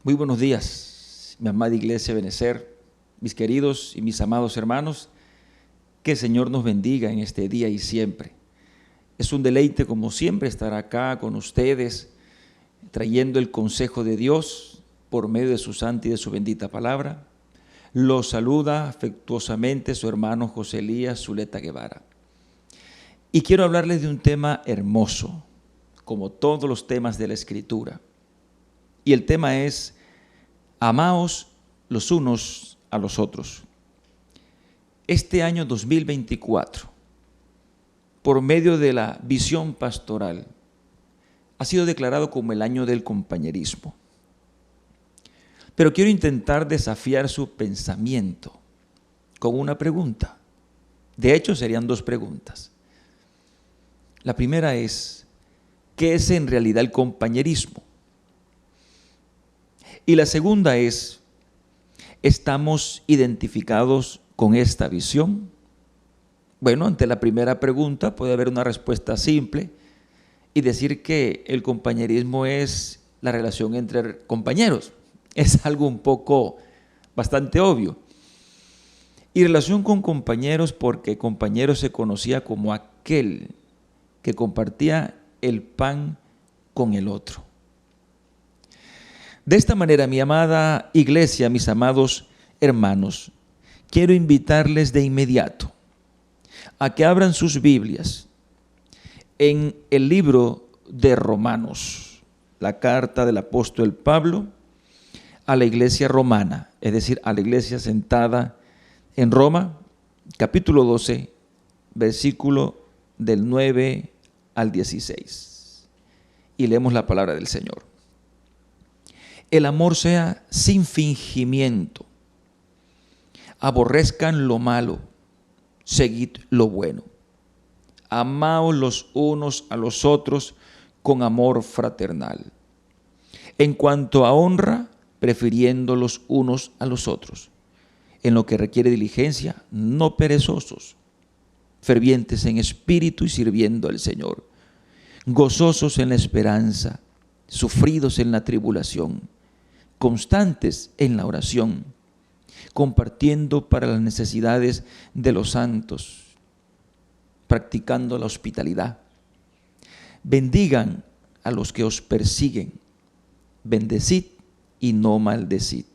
Muy buenos días, mi amada Iglesia Benecer, mis queridos y mis amados hermanos. Que el Señor nos bendiga en este día y siempre. Es un deleite, como siempre, estar acá con ustedes, trayendo el consejo de Dios por medio de su santa y de su bendita palabra. Los saluda afectuosamente su hermano José Elías Zuleta Guevara. Y quiero hablarles de un tema hermoso, como todos los temas de la Escritura. Y el tema es: amaos los unos a los otros. Este año 2024, por medio de la visión pastoral, ha sido declarado como el año del compañerismo. Pero quiero intentar desafiar su pensamiento con una pregunta. De hecho, serían dos preguntas. La primera es: ¿qué es en realidad el compañerismo? Y la segunda es: ¿estamos identificados con esta visión? Bueno, ante la primera pregunta puede haber una respuesta simple y decir que el compañerismo es la relación entre compañeros. Es algo bastante obvio. Y relación con compañeros, porque compañero se conocía como aquel que compartía el pan con el otro. De esta manera, mi amada iglesia, mis amados hermanos, quiero invitarles de inmediato a que abran sus Biblias en el libro de Romanos, la carta del apóstol Pablo a la iglesia romana, es decir, a la iglesia sentada en Roma, capítulo 12, versículo del 9 al 16. Y leemos la palabra del Señor. El amor sea sin fingimiento. Aborrezcan lo malo, seguid lo bueno. Amaos los unos a los otros con amor fraternal. En cuanto a honra, prefiriendo los unos a los otros. En lo que requiere diligencia, no perezosos, fervientes en espíritu y sirviendo al Señor. Gozosos en la esperanza, sufridos en la tribulación, constantes en la oración, compartiendo para las necesidades de los santos, practicando la hospitalidad. Bendigan a los que os persiguen, bendecid y no maldecid.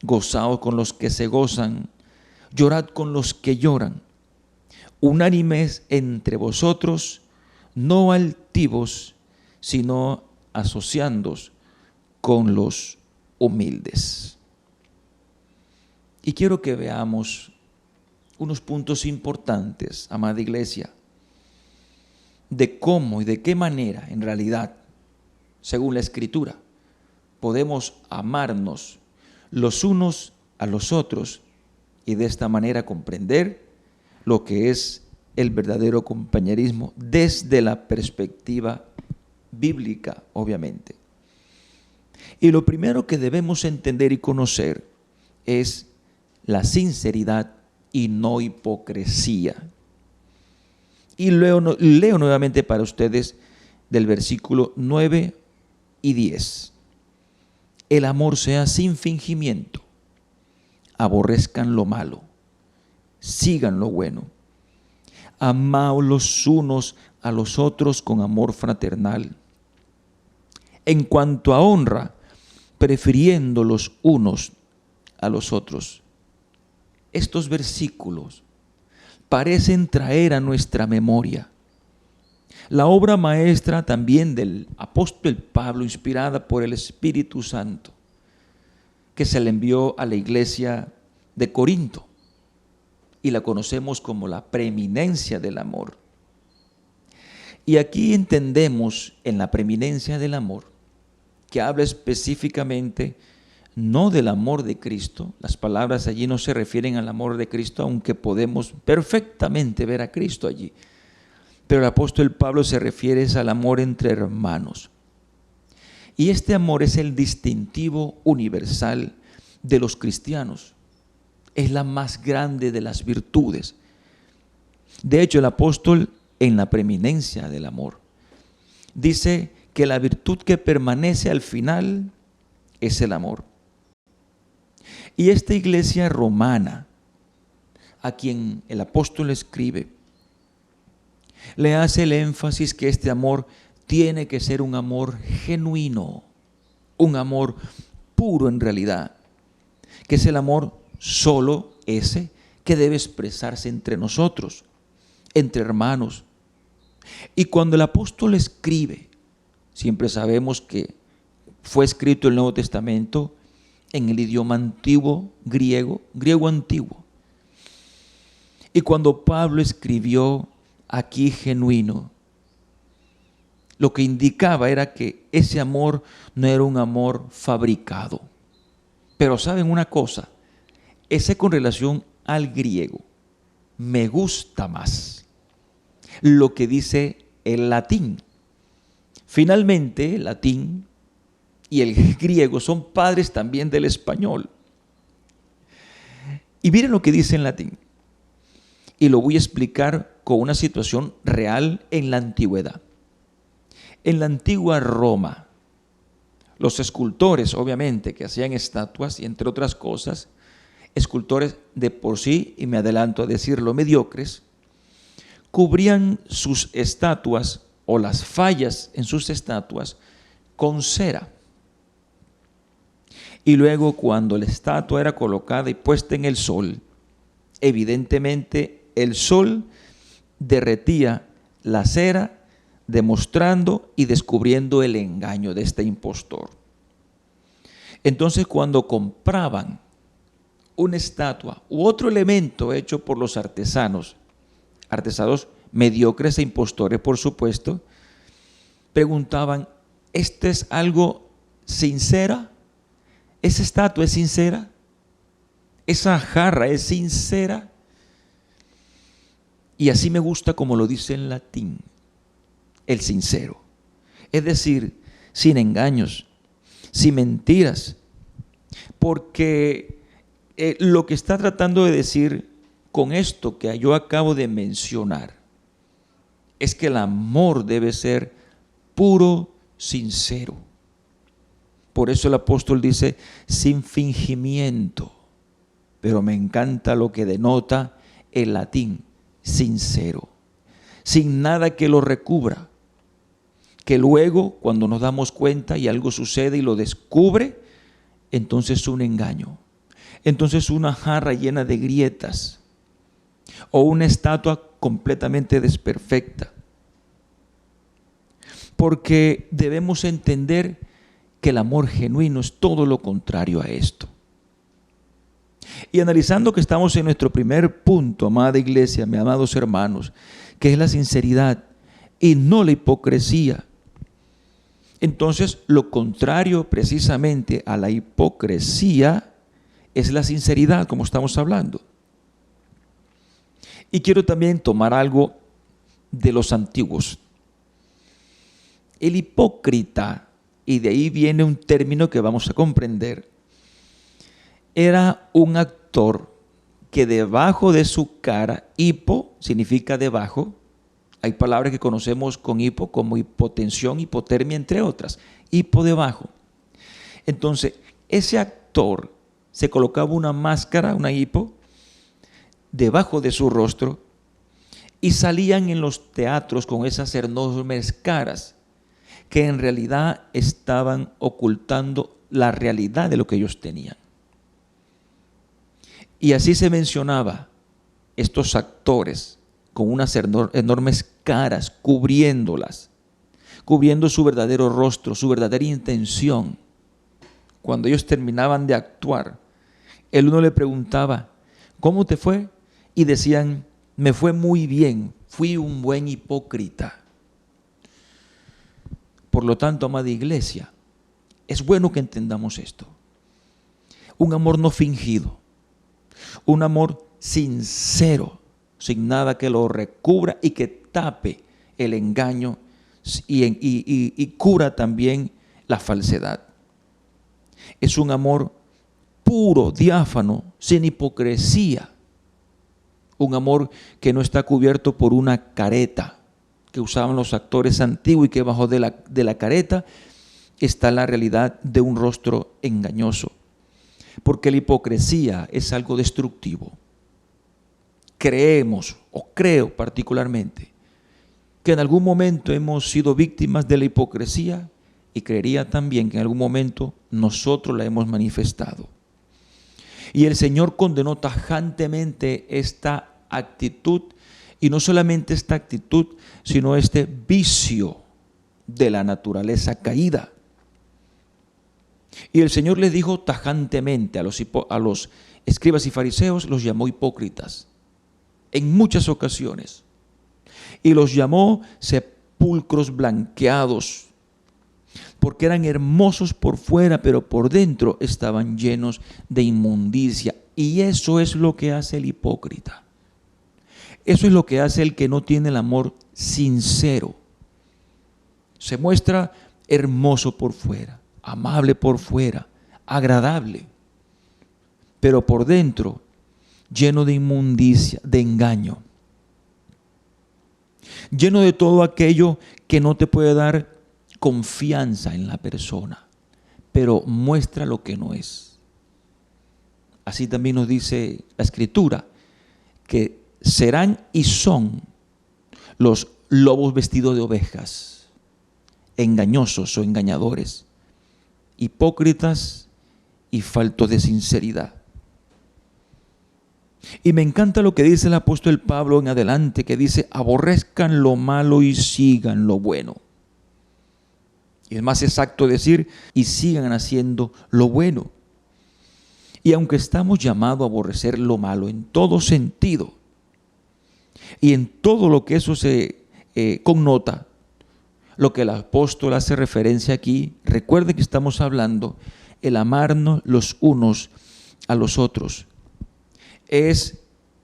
Gozaos con los que se gozan, llorad con los que lloran. Unánimes entre vosotros, no altivos, sino asociándoos con los humildes. Y quiero que veamos unos puntos importantes, amada iglesia, de cómo y de qué manera, en realidad, según la Escritura, podemos amarnos los unos a los otros y de esta manera comprender lo que es el verdadero compañerismo desde la perspectiva bíblica, obviamente. Y lo primero que debemos entender y conocer es la sinceridad y no hipocresía. Y leo nuevamente para ustedes del versículo 9 y 10. El amor sea sin fingimiento. Aborrezcan lo malo. Sigan lo bueno. Amaos los unos a los otros con amor fraternal. En cuanto a honra, prefiriendo los unos a los otros. Estos versículos parecen traer a nuestra memoria la obra maestra también del apóstol Pablo, inspirada por el Espíritu Santo, que se le envió a la iglesia de Corinto, y la conocemos como la preeminencia del amor. Y aquí entendemos en la preeminencia del amor que habla específicamente no del amor de Cristo. Las palabras allí no se refieren al amor de Cristo, aunque podemos perfectamente ver a Cristo allí. Pero el apóstol Pablo se refiere al amor entre hermanos. Y este amor es el distintivo universal de los cristianos. Es la más grande de las virtudes. De hecho, el apóstol, en la preeminencia del amor, dice que la virtud que permanece al final es el amor. Y esta iglesia romana, a quien el apóstol escribe, le hace el énfasis que este amor tiene que ser un amor genuino, un amor puro en realidad, que es el amor solo ese que debe expresarse entre nosotros, entre hermanos. Y cuando el apóstol escribe, siempre sabemos que fue escrito el Nuevo Testamento en el idioma antiguo, griego antiguo. Y cuando Pablo escribió aquí genuino, lo que indicaba era que ese amor no era un amor fabricado. Pero ¿saben una cosa? Ese con relación al griego me gusta más lo que dice el latín. Finalmente, el latín y el griego son padres también del español. Y miren lo que dice en latín. Y lo voy a explicar con una situación real en la antigüedad. En la antigua Roma, los escultores, obviamente, que hacían estatuas y entre otras cosas, escultores de por sí, y me adelanto a decirlo, mediocres, cubrían sus estatuas o las fallas en sus estatuas con cera. Y luego cuando la estatua era colocada y puesta en el sol, evidentemente el sol derretía la cera, demostrando y descubriendo el engaño de este impostor. Entonces, cuando compraban una estatua u otro elemento hecho por los artesanos mediocres e impostores, por supuesto, preguntaban, ¿este es algo sincera? ¿Esa estatua es sincera? ¿Esa jarra es sincera? Y así me gusta como lo dice en latín, el sincero. Es decir, sin engaños, sin mentiras. Porque lo que está tratando de decir con esto que yo acabo de mencionar es que el amor debe ser puro, sincero. Por eso el apóstol dice, sin fingimiento. Pero me encanta lo que denota el latín, sincero. Sin nada que lo recubra. Que luego, cuando nos damos cuenta y algo sucede y lo descubre, entonces un engaño. Entonces una jarra llena de grietas o una estatua completamente desperfecta. Porque debemos entender que el amor genuino es todo lo contrario a esto. Y analizando que estamos en nuestro primer punto, amada iglesia, mis amados hermanos, que es la sinceridad y no la hipocresía. Entonces, lo contrario precisamente a la hipocresía es la sinceridad, como estamos hablando. Y quiero también tomar algo de los antiguos. El hipócrita, y de ahí viene un término que vamos a comprender, era un actor que debajo de su cara, hipo significa debajo, hay palabras que conocemos con hipo como hipotensión, hipotermia, entre otras, hipo debajo. Entonces, ese actor se colocaba una máscara, una hipo, debajo de su rostro y salían en los teatros con esas enormes caras que en realidad estaban ocultando la realidad de lo que ellos tenían. Y así se mencionaba estos actores con unas enormes caras cubriéndolas, cubriendo su verdadero rostro, su verdadera intención. Cuando ellos terminaban de actuar, el uno le preguntaba, ¿cómo te fue? Y decían, me fue muy bien, fui un buen hipócrita. Por lo tanto, amada iglesia, es bueno que entendamos esto. Un amor no fingido, un amor sincero, sin nada que lo recubra y que tape el engaño y cura también la falsedad. Es un amor puro, diáfano, sin hipocresía. Un amor que no está cubierto por una careta que usaban los actores antiguos y que bajo de la careta está la realidad de un rostro engañoso, porque la hipocresía es algo destructivo. Creemos, o creo particularmente, que en algún momento hemos sido víctimas de la hipocresía y creería también que en algún momento nosotros la hemos manifestado. Y el Señor condenó tajantemente esta actitud, y no solamente esta actitud, sino este vicio de la naturaleza caída. Y el Señor les dijo tajantemente a los escribas y fariseos, los llamó hipócritas en muchas ocasiones, y los llamó sepulcros blanqueados, porque eran hermosos por fuera, pero por dentro estaban llenos de inmundicia. Y eso es lo que hace el hipócrita. Eso es lo que hace el que no tiene el amor sincero. Se muestra hermoso por fuera, amable por fuera, agradable, pero por dentro lleno de inmundicia, de engaño, lleno de todo aquello que no te puede dar confianza en la persona, pero muestra lo que no es. Así también nos dice la Escritura, que serán y son los lobos vestidos de ovejas, engañosos o engañadores, hipócritas y faltos de sinceridad. Y me encanta lo que dice el apóstol Pablo en adelante, que dice: aborrezcan lo malo y sigan lo bueno. Y es más exacto decir: y sigan haciendo lo bueno. Y aunque estamos llamados a aborrecer lo malo en todo sentido, y en todo lo que eso se connota, lo que el apóstol hace referencia aquí, recuerde que estamos hablando el amarnos los unos a los otros.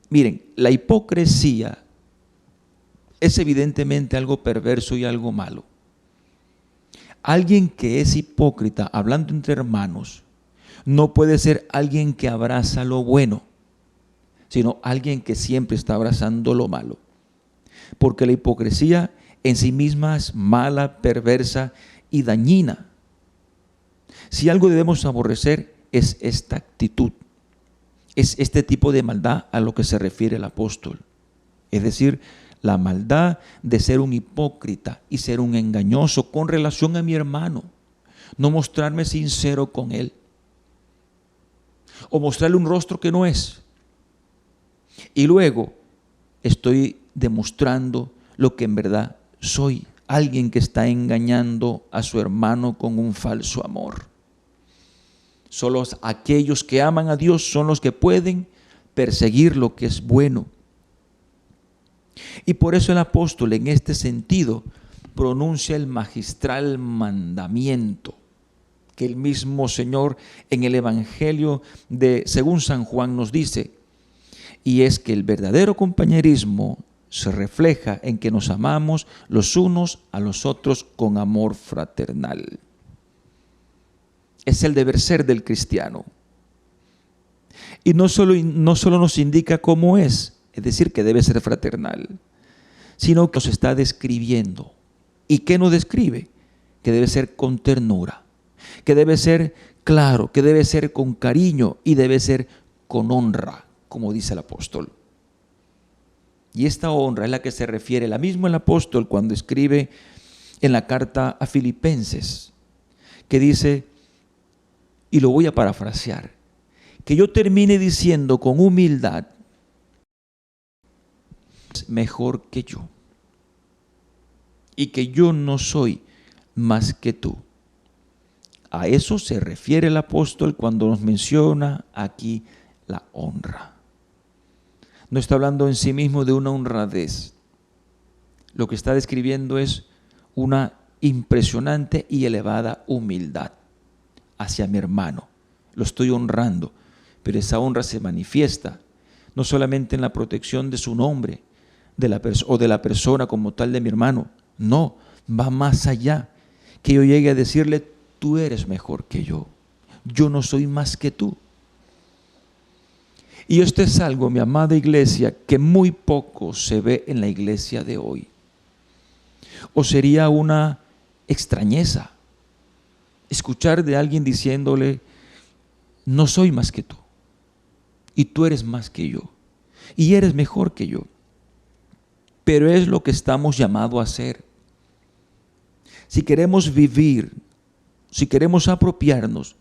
Miren, la hipocresía es evidentemente algo perverso y algo malo. Alguien que es hipócrita, hablando entre hermanos, no puede ser alguien que abraza lo bueno, sino alguien que siempre está abrazando lo malo. Porque la hipocresía en sí misma es mala, perversa y dañina. Si algo debemos aborrecer es esta actitud, es este tipo de maldad a lo que se refiere el apóstol. Es decir, la maldad de ser un hipócrita y ser un engañoso con relación a mi hermano, no mostrarme sincero con él, o mostrarle un rostro que no es. Y luego estoy demostrando lo que en verdad soy, alguien que está engañando a su hermano con un falso amor. Solo aquellos que aman a Dios son los que pueden perseguir lo que es bueno. Y por eso el apóstol en este sentido pronuncia el magistral mandamiento que el mismo Señor en el Evangelio según San Juan nos dice, y es que el verdadero compañerismo se refleja en que nos amamos los unos a los otros con amor fraternal. Es el deber ser del cristiano. Y no solo nos indica cómo es decir, que debe ser fraternal, sino que nos está describiendo. ¿Y qué nos describe? Que debe ser con ternura, que debe ser claro, que debe ser con cariño y debe ser con honra, como dice el apóstol. Y esta honra es la que se refiere la misma el apóstol cuando escribe en la carta a Filipenses, que dice, y lo voy a parafrasear, que yo termine diciendo con humildad, mejor que yo, y que yo no soy más que tú. A eso se refiere el apóstol cuando nos menciona aquí la honra. No está hablando en sí mismo de una honradez. Lo que está describiendo es una impresionante y elevada humildad hacia mi hermano. Lo estoy honrando, pero esa honra se manifiesta no solamente en la protección de su nombre o de la persona como tal de mi hermano. No, va más allá. Que yo llegue a decirle, tú eres mejor que yo no soy más que tú. Y esto es algo, mi amada iglesia, que muy poco se ve en la iglesia de hoy. O sería una extrañeza escuchar de alguien diciéndole, no soy más que tú, y tú eres más que yo, y eres mejor que yo. Pero es lo que estamos llamados a hacer. Si queremos vivir, si queremos apropiarnos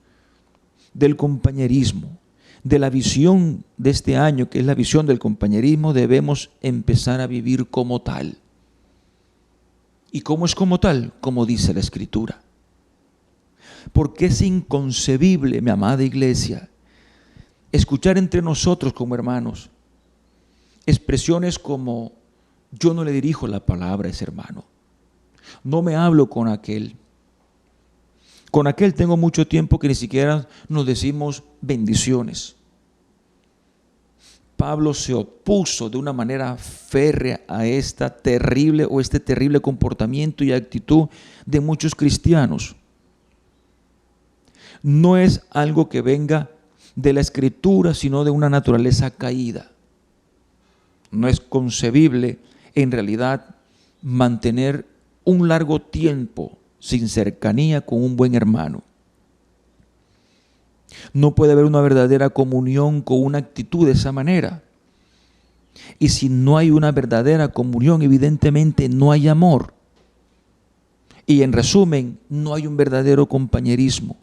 del compañerismo, de la visión de este año, que es la visión del compañerismo, debemos empezar a vivir como tal. ¿Y cómo es como tal? Como dice la Escritura. Porque es inconcebible, mi amada iglesia, escuchar entre nosotros como hermanos expresiones como: yo no le dirijo la palabra a ese hermano, no me hablo con aquel tengo mucho tiempo que ni siquiera nos decimos bendiciones. Pablo se opuso de una manera férrea a este terrible comportamiento y actitud de muchos cristianos. No es algo que venga de la Escritura, sino de una naturaleza caída. No es concebible, en realidad, mantener un largo tiempo sin cercanía con un buen hermano. No puede haber una verdadera comunión con una actitud de esa manera. Y si no hay una verdadera comunión, evidentemente no hay amor. Y en resumen, no hay un verdadero compañerismo.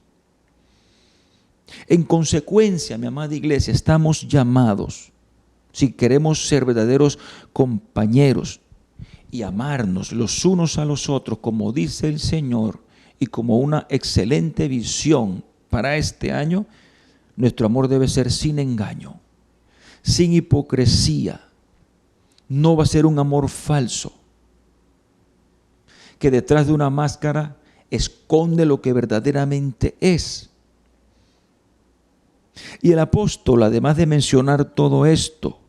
En consecuencia, mi amada iglesia, estamos llamados, si queremos ser verdaderos compañeros y amarnos los unos a los otros, como dice el Señor, y como una excelente visión para este año, nuestro amor debe ser sin engaño, sin hipocresía. No va a ser un amor falso, que detrás de una máscara esconde lo que verdaderamente es. Y el apóstol, además de mencionar todo esto,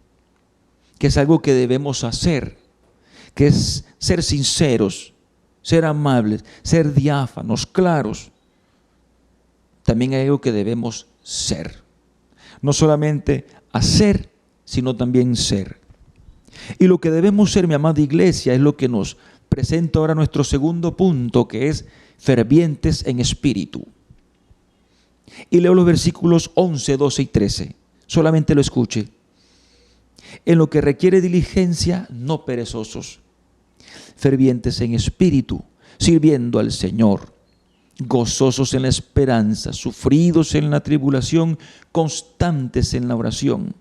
que es algo que debemos hacer, que es ser sinceros, ser amables, ser diáfanos, claros, también hay algo que debemos ser. No solamente hacer, sino también ser. Y lo que debemos ser, mi amada iglesia, es lo que nos presenta ahora nuestro segundo punto, que es fervientes en espíritu. Y leo los versículos 11, 12 y 13. Solamente lo escuche. En lo que requiere diligencia, no perezosos, fervientes en espíritu, sirviendo al Señor, gozosos en la esperanza, sufridos en la tribulación, constantes en la oración,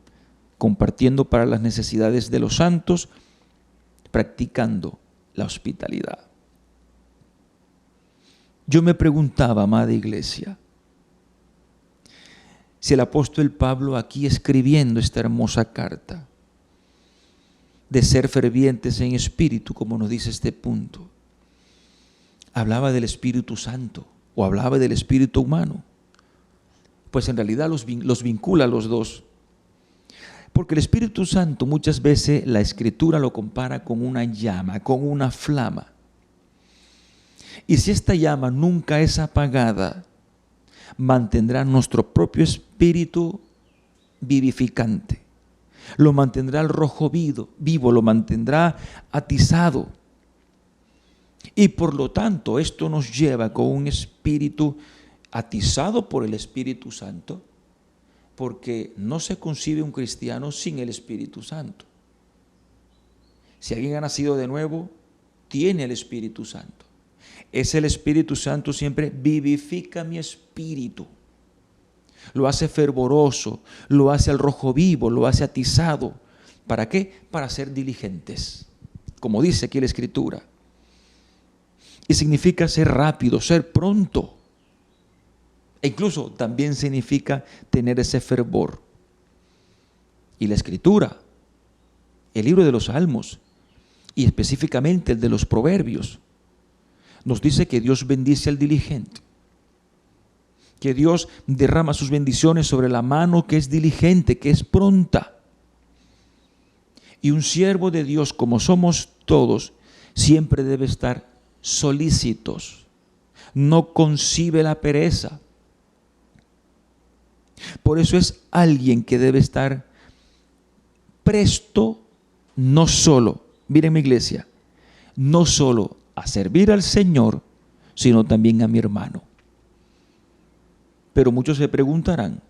compartiendo para las necesidades de los santos, practicando la hospitalidad. Yo me preguntaba, amada iglesia, si el apóstol Pablo, aquí escribiendo esta hermosa carta de ser fervientes en espíritu, como nos dice este punto, hablaba del Espíritu Santo o hablaba del espíritu humano. Pues en realidad los vincula a los dos. Porque el Espíritu Santo muchas veces la Escritura lo compara con una llama, con una flama. Y si esta llama nunca es apagada, mantendrá nuestro propio espíritu vivificante. Lo mantendrá al rojo vivo, lo mantendrá atizado. Y por lo tanto, esto nos lleva con un espíritu atizado por el Espíritu Santo, porque no se concibe un cristiano sin el Espíritu Santo. Si alguien ha nacido de nuevo, tiene el Espíritu Santo. Es el Espíritu Santo siempre vivifica mi espíritu. Lo hace fervoroso, lo hace al rojo vivo, lo hace atizado. ¿Para qué? Para ser diligentes, como dice aquí la Escritura. Y significa ser rápido, ser pronto. E incluso también significa tener ese fervor. Y la Escritura, el libro de los Salmos, y específicamente el de los Proverbios, nos dice que Dios bendice al diligente, que Dios derrama sus bendiciones sobre la mano que es diligente, que es pronta. Y un siervo de Dios, como somos todos, siempre debe estar solícitos, no concibe la pereza. Por eso es alguien que debe estar presto, no solo, miren mi iglesia, no solo a servir al Señor, sino también a mi hermano. Pero muchos se preguntarán,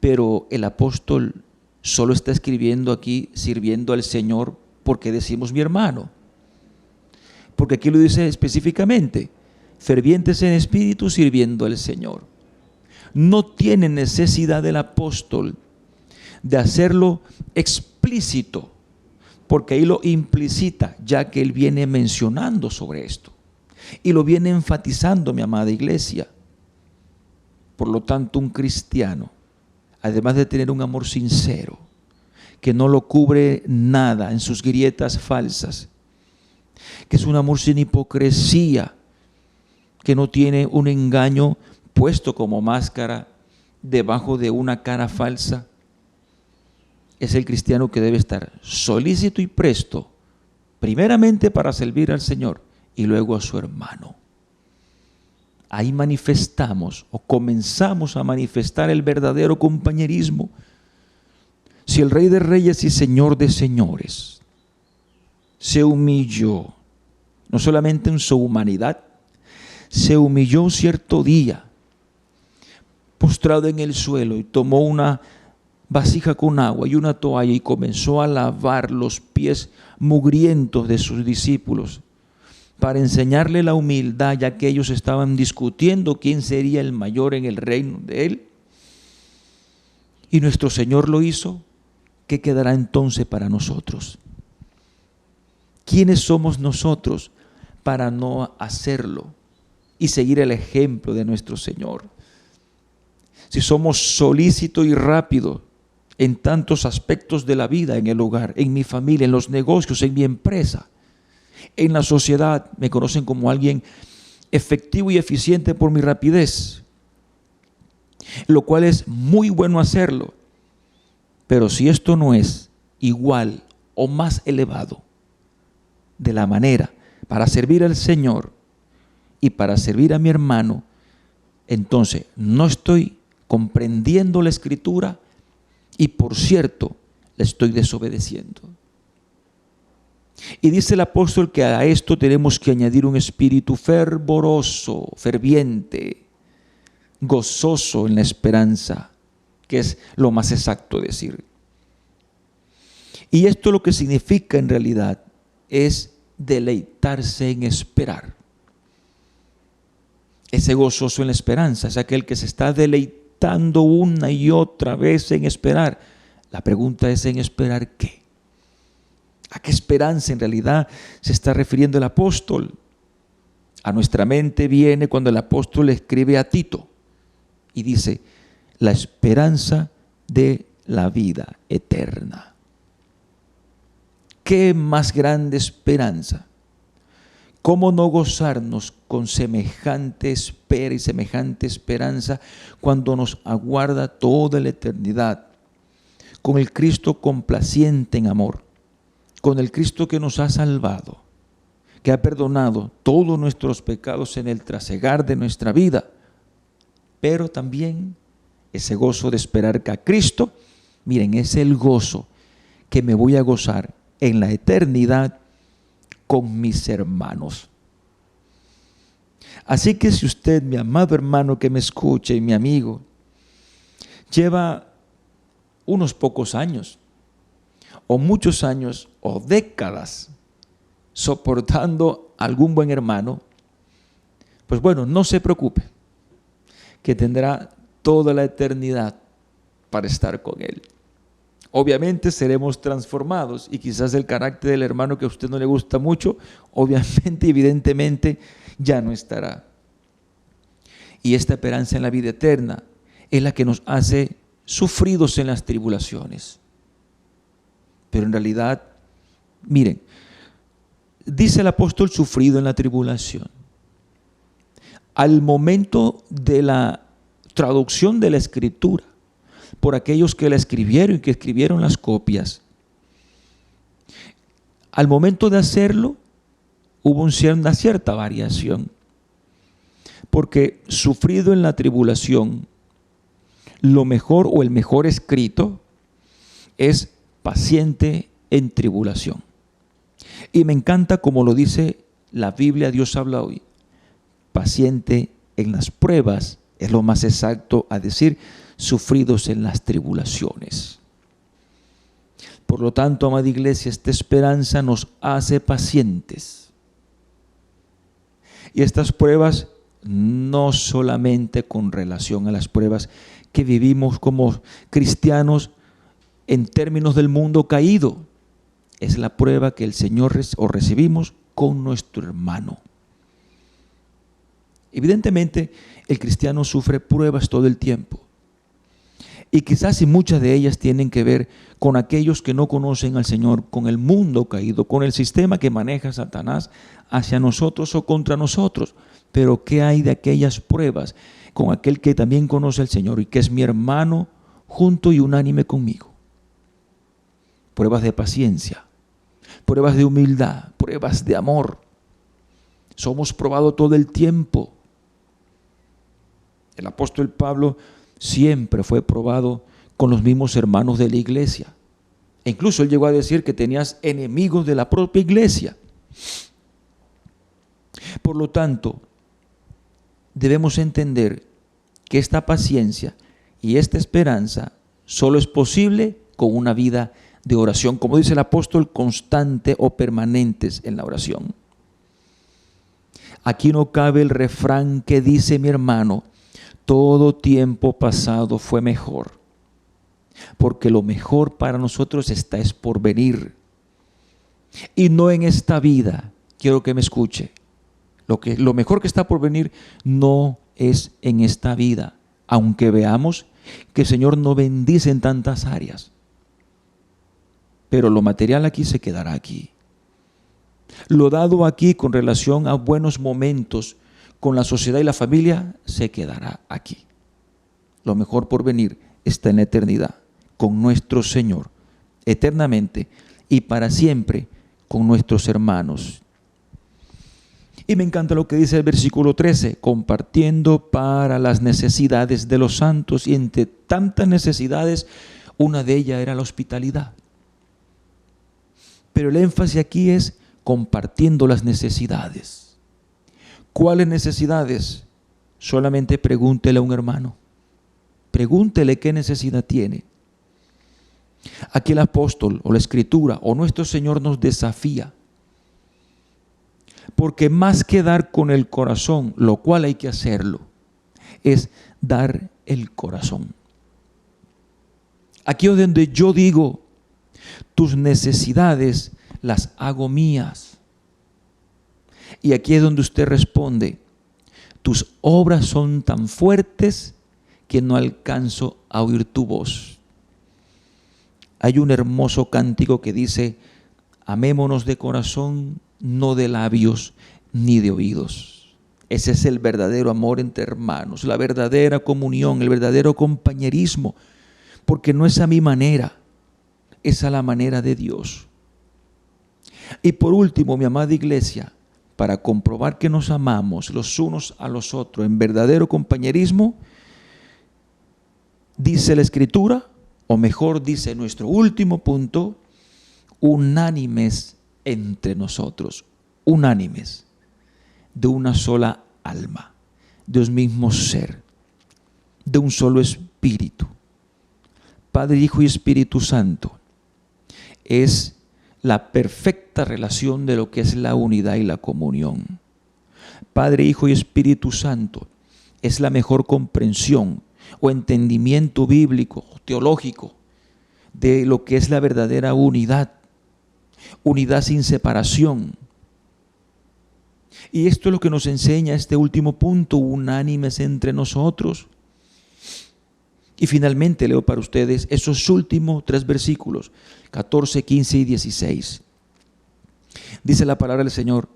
pero el apóstol solo está escribiendo aquí sirviendo al Señor porque decimos mi hermano. Porque aquí lo dice específicamente, fervientes en espíritu sirviendo al Señor. No tiene necesidad el apóstol de hacerlo explícito, porque ahí lo implicita, ya que él viene mencionando sobre esto y lo viene enfatizando, mi amada iglesia. Por lo tanto, un cristiano, además de tener un amor sincero, que no lo cubre nada en sus grietas falsas, que es un amor sin hipocresía, que no tiene un engaño puesto como máscara debajo de una cara falsa, es el cristiano que debe estar solícito y presto, primeramente para servir al Señor y luego a su hermano. Ahí manifestamos o comenzamos a manifestar el verdadero compañerismo. Si el Rey de Reyes y Señor de Señores se humilló, no solamente en su humanidad, se humilló un cierto día, postrado en el suelo, y tomó una vasija con agua y una toalla y comenzó a lavar los pies mugrientos de sus discípulos para enseñarle la humildad, ya que ellos estaban discutiendo quién sería el mayor en el reino de él. Y nuestro Señor lo hizo. ¿Qué quedará entonces para nosotros? ¿Quiénes somos nosotros para no hacerlo y seguir el ejemplo de nuestro Señor? Si somos solícitos y rápidos en tantos aspectos de la vida, en el hogar, en mi familia, en los negocios, en mi empresa, en la sociedad, me conocen como alguien efectivo y eficiente por mi rapidez, lo cual es muy bueno hacerlo. Pero si esto no es igual o más elevado de la manera para servir al Señor y para servir a mi hermano, entonces no estoy comprendiendo la Escritura y, por cierto, la estoy desobedeciendo. Y dice el apóstol que a esto tenemos que añadir un espíritu fervoroso, ferviente, gozoso en la esperanza, que es lo más exacto decir. Y esto lo que significa en realidad es deleitarse en esperar. Ese gozoso en la esperanza es aquel que se está deleitando una y otra vez en esperar. La pregunta es: ¿en esperar qué? ¿A qué esperanza en realidad se está refiriendo el apóstol? A nuestra mente viene cuando el apóstol le escribe a Tito y dice: la esperanza de la vida eterna. ¿Qué más grande esperanza? ¿Cómo no gozarnos con semejante espera y semejante esperanza cuando nos aguarda toda la eternidad? Con el Cristo complaciente en amor, con el Cristo que nos ha salvado, que ha perdonado todos nuestros pecados en el trasegar de nuestra vida, pero también ese gozo de esperar que a Cristo, miren, es el gozo que me voy a gozar en la eternidad con mis hermanos. Así que si usted, mi amado hermano que me escucha y mi amigo, lleva unos pocos años, o muchos años, o décadas, soportando algún buen hermano, pues bueno, no se preocupe, que tendrá toda la eternidad para estar con él. Obviamente seremos transformados y quizás el carácter del hermano que a usted no le gusta mucho, obviamente, evidentemente, ya no estará. Y esta esperanza en la vida eterna es la que nos hace sufridos en las tribulaciones. Pero en realidad, miren, dice el apóstol sufrido en la tribulación. Al momento de la traducción de la Escritura, por aquellos que la escribieron y que escribieron las copias, al momento de hacerlo hubo una cierta variación, porque sufrido en la tribulación, lo mejor o el mejor escrito es paciente en tribulación. Y me encanta como lo dice la Biblia, Dios habla hoy, paciente en las pruebas Es lo más exacto a decir, sufridos en las tribulaciones. Por lo tanto, amada iglesia, esta esperanza nos hace pacientes. Y estas pruebas, no solamente con relación a las pruebas que vivimos como cristianos en términos del mundo caído, es la prueba que el Señor recibimos con nuestro hermano. Evidentemente, el cristiano sufre pruebas todo el tiempo. Y quizás y muchas de ellas tienen que ver con aquellos que no conocen al Señor, con el mundo caído, con el sistema que maneja Satanás hacia nosotros o contra nosotros. Pero ¿qué hay de aquellas pruebas con aquel que también conoce al Señor y que es mi hermano junto y unánime conmigo? Pruebas de paciencia, pruebas de humildad, pruebas de amor. Somos probados todo el tiempo. El apóstol Pablo siempre fue probado con los mismos hermanos de la iglesia. E incluso él llegó a decir que tenías enemigos de la propia iglesia. Por lo tanto, debemos entender que esta paciencia y esta esperanza solo es posible con una vida de oración, como dice el apóstol, constante o permanentes en la oración. Aquí no cabe el refrán que dice mi hermano: todo tiempo pasado fue mejor, porque lo mejor para nosotros está es por venir. Y no en esta vida, quiero que me escuche, lo mejor que está por venir no es en esta vida, aunque veamos que el Señor nos bendice en tantas áreas. Pero lo material aquí se quedará aquí. Lo dado aquí con relación a buenos momentos con la sociedad y la familia se quedará aquí. Lo mejor por venir está en la eternidad, con nuestro Señor, eternamente y para siempre con nuestros hermanos. Y me encanta lo que dice el versículo 13, compartiendo para las necesidades de los santos, y entre tantas necesidades, una de ellas era la hospitalidad. Pero el énfasis aquí es compartiendo las necesidades. ¿Cuáles necesidades? Solamente pregúntele a un hermano. Pregúntele qué necesidad tiene. Aquí el apóstol o la escritura o nuestro Señor nos desafía. Porque más que dar con el corazón, lo cual hay que hacerlo, es dar el corazón. Aquí es donde yo digo, tus necesidades las hago mías. Y aquí es donde usted responde, tus obras son tan fuertes que no alcanzo a oír tu voz. Hay un hermoso cántico que dice, amémonos de corazón, no de labios ni de oídos. Ese es el verdadero amor entre hermanos, la verdadera comunión, el verdadero compañerismo, porque no es a mi manera, es a la manera de Dios. Y por último, mi amada iglesia, para comprobar que nos amamos los unos a los otros en verdadero compañerismo, dice la Escritura, o mejor dice nuestro último punto, unánimes entre nosotros, unánimes, de una sola alma, de un mismo ser, de un solo espíritu. Padre, Hijo y Espíritu Santo es la perfecta relación de lo que es la unidad y la comunión. Padre, Hijo y Espíritu Santo es la mejor comprensión o entendimiento bíblico, teológico, de lo que es la verdadera unidad, unidad sin separación. Y esto es lo que nos enseña este último punto, unánimes entre nosotros. Y finalmente leo para ustedes esos últimos 3 versículos, 14, 15 y 16. Dice la palabra del Señor,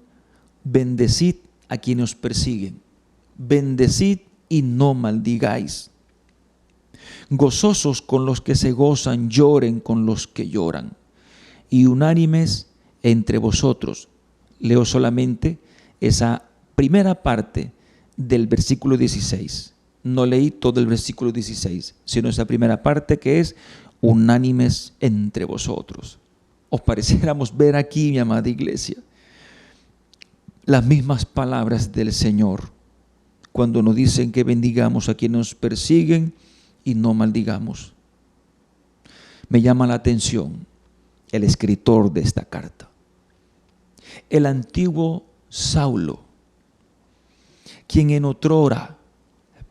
bendecid a quienes os persiguen, bendecid y no maldigáis. Gozosos con los que se gozan, lloren con los que lloran. Y unánimes entre vosotros. Leo solamente esa primera parte del versículo 16. No leí todo el versículo 16, sino esa primera parte que es unánimes entre vosotros. Os pareciéramos ver aquí, mi amada iglesia, las mismas palabras del Señor. cuando nos dicen que bendigamos a quienes nos persiguen y no maldigamos. Me llama la atención el escritor de esta carta. El antiguo Saulo, quien en otrora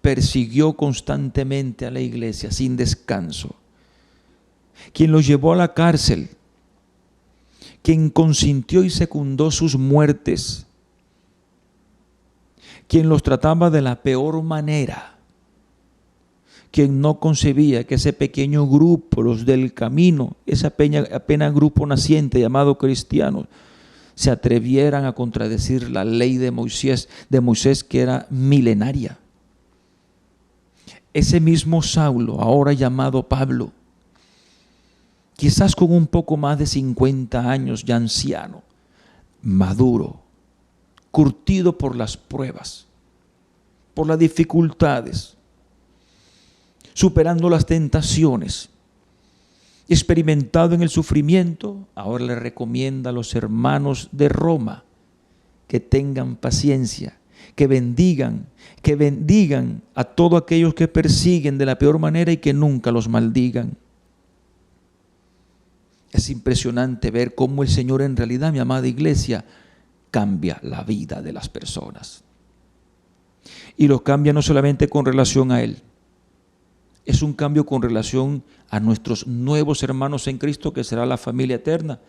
persiguió constantemente a la iglesia sin descanso, quien los llevó a la cárcel, quien consintió y secundó sus muertes, quien los trataba de la peor manera, quien no concebía que ese pequeño grupo, los del camino, ese apenas grupo naciente llamado cristianos, se atrevieran a contradecir la ley de Moisés que era milenaria. Ese mismo Saulo, ahora llamado Pablo, quizás con un poco más de 50 años, ya anciano, maduro, curtido por las pruebas, por las dificultades, superando las tentaciones, experimentado en el sufrimiento, ahora le recomienda a los hermanos de Roma que tengan paciencia, que bendigan a todos aquellos que persiguen de la peor manera y que nunca los maldigan. Es impresionante ver cómo el Señor en realidad, mi amada iglesia, cambia la vida de las personas. Y lo cambia no solamente con relación a Él, es un cambio con relación a nuestros nuevos hermanos en Cristo, que será la familia eterna,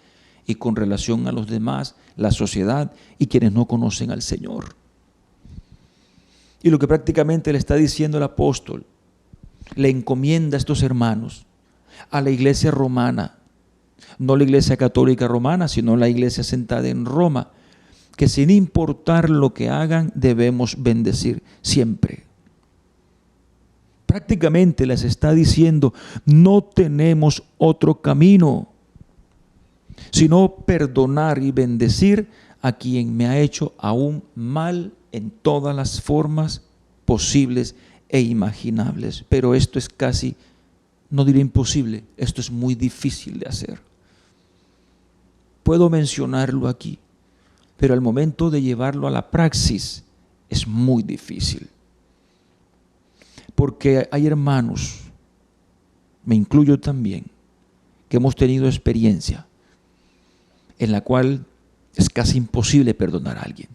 y con relación a los demás, la sociedad y quienes no conocen al Señor. Y lo que prácticamente le está diciendo el apóstol, le encomienda a estos hermanos, a la iglesia romana, no la iglesia católica romana, sino la iglesia sentada en Roma, que sin importar lo que hagan, debemos bendecir siempre. Prácticamente les está diciendo, no tenemos otro camino, sino perdonar y bendecir a quien me ha hecho aún mal en todas las formas posibles e imaginables. Pero esto es casi, no diré imposible, esto es muy difícil de hacer. Puedo mencionarlo aquí, pero al momento de llevarlo a la praxis es muy difícil. Porque hay hermanos, me incluyo también, que hemos tenido experiencia en la cual es casi imposible perdonar a alguien.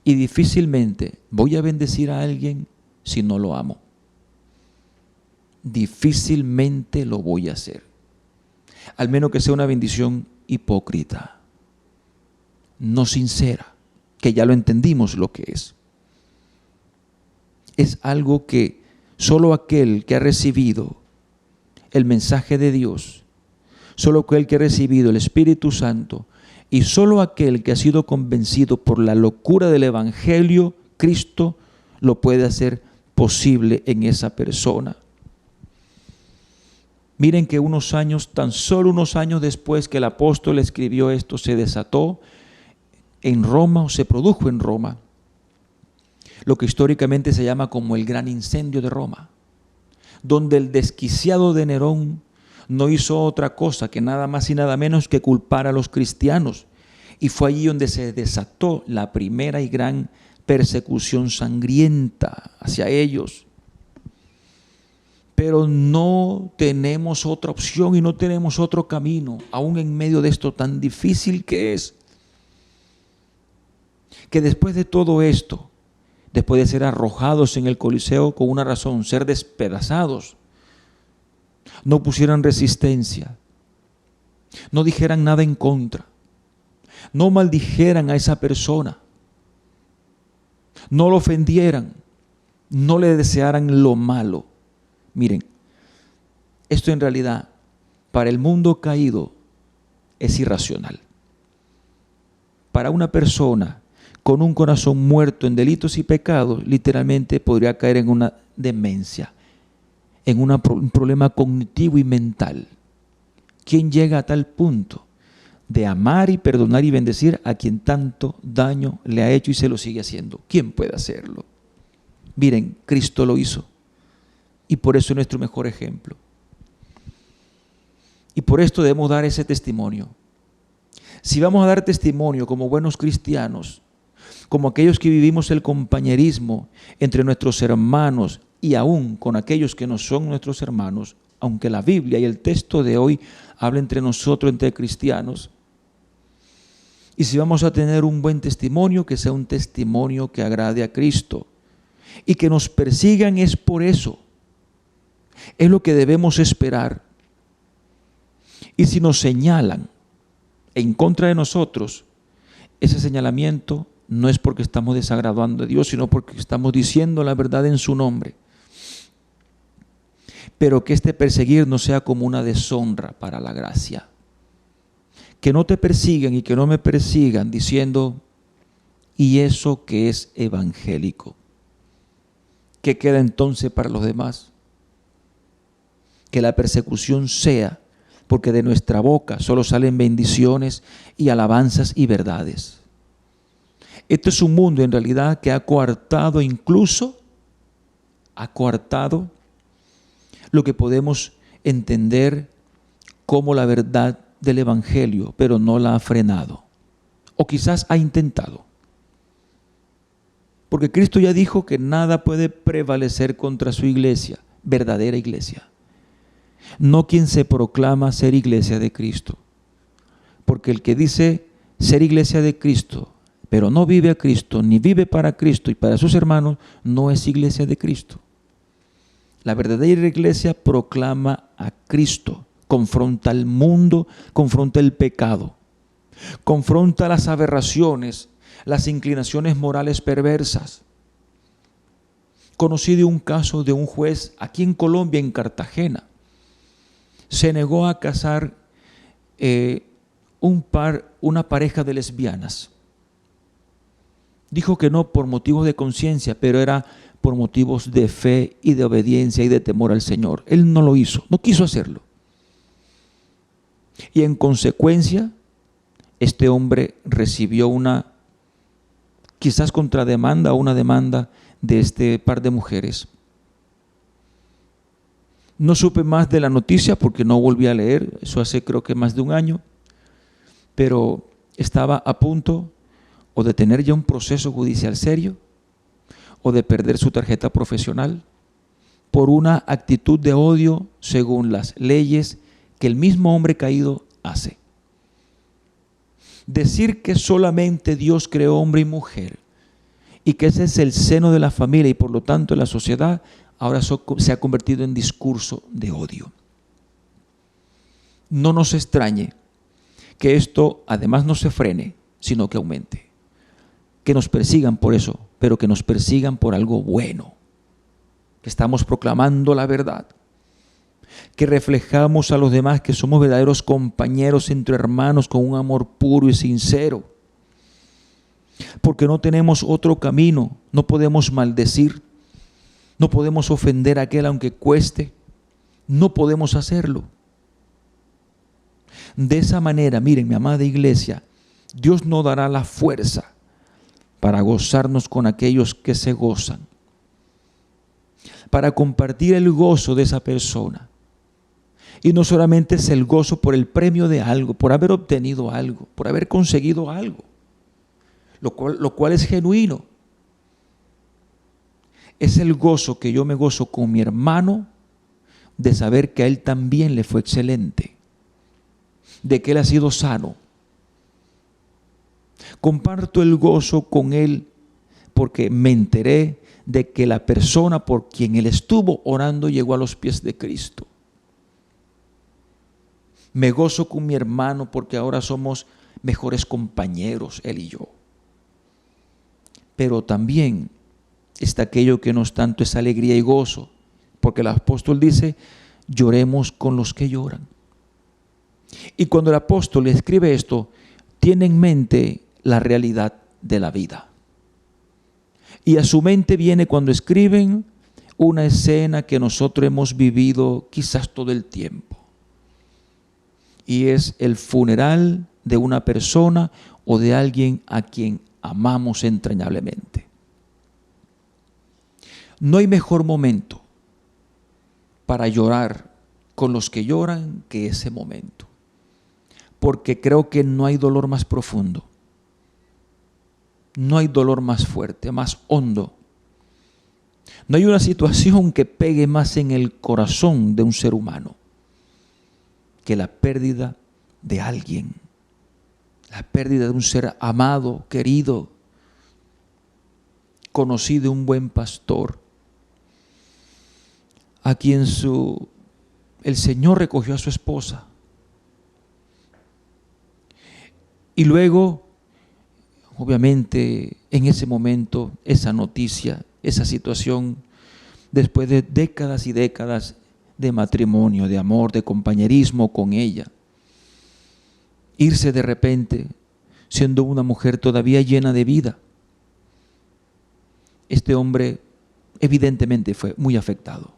Y difícilmente voy a bendecir a alguien si no lo amo. Difícilmente lo voy a hacer. Al menos que sea una bendición hipócrita, no sincera, que ya lo entendimos lo que es. Es algo que solo aquel que ha recibido el mensaje de Dios, solo aquel que ha recibido el Espíritu Santo y solo aquel que ha sido convencido por la locura del Evangelio, Cristo, lo puede hacer posible en esa persona. Miren que tan solo unos años después que el apóstol escribió esto, se desató en Roma, o se produjo en Roma, lo que históricamente se llama como el gran incendio de Roma, donde el desquiciado de Nerón no hizo otra cosa que nada más y nada menos que culpar a los cristianos. Y fue allí donde se desató la primera y gran persecución sangrienta hacia ellos. Pero no tenemos otra opción y no tenemos otro camino, aún en medio de esto tan difícil que es. Que después de todo esto, después de ser arrojados en el Coliseo con una razón, ser despedazados, no pusieran resistencia, no dijeran nada en contra, no maldijeran a esa persona, no lo ofendieran, no le desearan lo malo. Miren, esto en realidad para el mundo caído es irracional. Para una persona con un corazón muerto en delitos y pecados, literalmente podría caer en una demencia, en un problema cognitivo y mental. ¿Quién llega a tal punto de amar y perdonar y bendecir a quien tanto daño le ha hecho y se lo sigue haciendo? ¿Quién puede hacerlo? Miren, Cristo lo hizo y por eso es nuestro mejor ejemplo. Y por esto debemos dar ese testimonio. Si vamos a dar testimonio como buenos cristianos, como aquellos que vivimos el compañerismo entre nuestros hermanos y aún con aquellos que no son nuestros hermanos, aunque la Biblia y el texto de hoy habla entre nosotros, entre cristianos. Y si vamos a tener un buen testimonio, que sea un testimonio que agrade a Cristo. Y que nos persigan es por eso. Es lo que debemos esperar. Y si nos señalan en contra de nosotros, ese señalamiento no es porque estamos desagradando a Dios, sino porque estamos diciendo la verdad en su nombre. Pero que este perseguir no sea como una deshonra para la gracia. Que no te persigan y que no me persigan diciendo, ¿y eso que es evangélico? ¿Qué queda entonces para los demás? Que la persecución sea porque de nuestra boca solo salen bendiciones y alabanzas y verdades. Este es un mundo en realidad que ha coartado lo que podemos entender como la verdad del Evangelio, pero no la ha frenado. O quizás ha intentado. Porque Cristo ya dijo que nada puede prevalecer contra su iglesia, verdadera iglesia. No quien se proclama ser iglesia de Cristo. Porque el que dice ser iglesia de Cristo, pero no vive a Cristo, ni vive para Cristo y para sus hermanos, no es iglesia de Cristo. La verdadera iglesia proclama a Cristo, confronta al mundo, confronta el pecado, confronta las aberraciones, las inclinaciones morales perversas. Conocí de un caso de un juez aquí en Colombia, en Cartagena. Se negó a casar una pareja de lesbianas. Dijo que no por motivos de conciencia, pero era por motivos de fe y de obediencia y de temor al Señor. Él no lo hizo, no quiso hacerlo. Y en consecuencia, este hombre recibió quizás contrademanda o una demanda de este par de mujeres. No supe más de la noticia porque no volví a leer, eso hace creo que más de un año, pero estaba a punto o de tener ya un proceso judicial serio o de perder su tarjeta profesional por una actitud de odio según las leyes que el mismo hombre caído hace. Decir que solamente Dios creó hombre y mujer y que ese es el seno de la familia y por lo tanto de la sociedad, ahora se ha convertido en discurso de odio. No nos extrañe que esto además no se frene, sino que aumente. Que nos persigan por eso, pero que nos persigan por algo bueno. Que estamos proclamando la verdad. Que reflejamos a los demás que somos verdaderos compañeros entre hermanos con un amor puro y sincero. Porque no tenemos otro camino, no podemos maldecir, no podemos ofender a aquel aunque cueste, no podemos hacerlo. De esa manera, miren, mi amada iglesia, Dios nos dará la fuerza para gozarnos con aquellos que se gozan, para compartir el gozo de esa persona. Y no solamente es el gozo por el premio de algo, por haber obtenido algo, por haber conseguido algo, lo cual es genuino. Es el gozo que yo me gozo con mi hermano de saber que a él también le fue excelente, de que él ha sido sano. Comparto el gozo con él porque me enteré de que la persona por quien él estuvo orando llegó a los pies de Cristo. Me gozo con mi hermano porque ahora somos mejores compañeros, él y yo. Pero también está aquello que no es tanto es alegría y gozo, porque el apóstol dice, lloremos con los que lloran. Y cuando el apóstol escribe esto, tiene en mente la realidad de la vida. Y a su mente viene cuando escriben una escena que nosotros hemos vivido quizás todo el tiempo. Y es el funeral de una persona o de alguien a quien amamos entrañablemente. No hay mejor momento para llorar con los que lloran que ese momento. Porque creo que no hay dolor más profundo No hay dolor más fuerte, más hondo. No hay una situación que pegue más en el corazón de un ser humano que la pérdida de alguien. La pérdida de un ser amado, querido, conocido, un buen pastor, a quien el Señor recogió a su esposa. Y luego, obviamente, en ese momento, esa noticia, esa situación, después de décadas y décadas de matrimonio, de amor, de compañerismo con ella, irse de repente, siendo una mujer todavía llena de vida. Este hombre evidentemente fue muy afectado.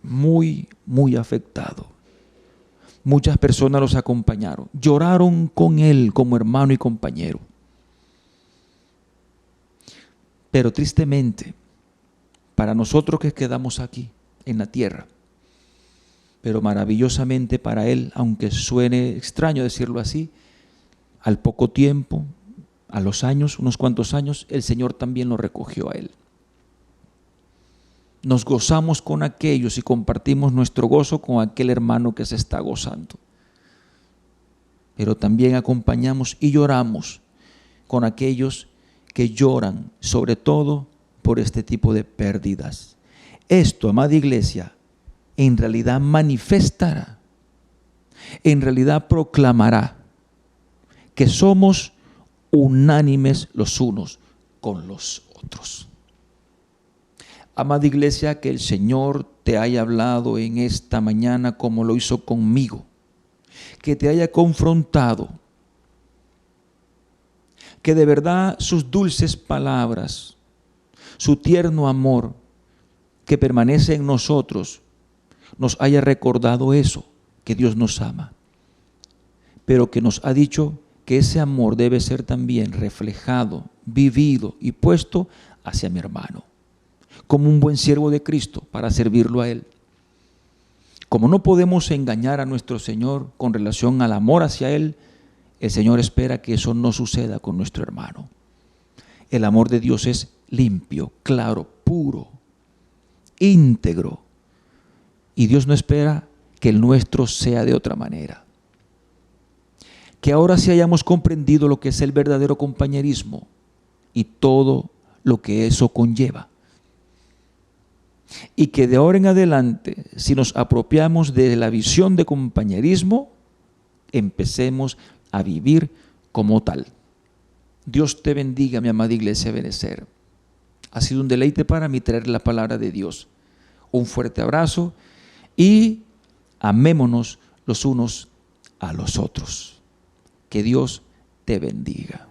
Muy, muy afectado. Muchas personas los acompañaron, lloraron con él como hermano y compañero. Pero tristemente, para nosotros que quedamos aquí en la tierra, pero maravillosamente para él, aunque suene extraño decirlo así, al poco tiempo, a los años, unos cuantos años, el Señor también lo recogió a él. Nos gozamos con aquellos y compartimos nuestro gozo con aquel hermano que se está gozando. Pero también acompañamos y lloramos con aquellos que lloran, sobre todo por este tipo de pérdidas. Esto, amada iglesia, en realidad manifestará, en realidad proclamará que somos unánimes los unos con los otros. Amada iglesia, que el Señor te haya hablado en esta mañana como lo hizo conmigo, que te haya confrontado, que de verdad sus dulces palabras, su tierno amor que permanece en nosotros, nos haya recordado eso, que Dios nos ama, pero que nos ha dicho que ese amor debe ser también reflejado, vivido y puesto hacia mi hermano, como un buen siervo de Cristo para servirlo a Él. Como no podemos engañar a nuestro Señor con relación al amor hacia Él, el Señor espera que eso no suceda con nuestro hermano. El amor de Dios es limpio, claro, puro, íntegro. Y Dios no espera que el nuestro sea de otra manera. Que ahora sí hayamos comprendido lo que es el verdadero compañerismo y todo lo que eso conlleva. Y que de ahora en adelante, si nos apropiamos de la visión de compañerismo, empecemos a vivir como tal. Dios te bendiga, mi amada iglesia Benecer. Ha sido un deleite para mí traer la palabra de Dios. Un fuerte abrazo y amémonos los unos a los otros. Que Dios te bendiga.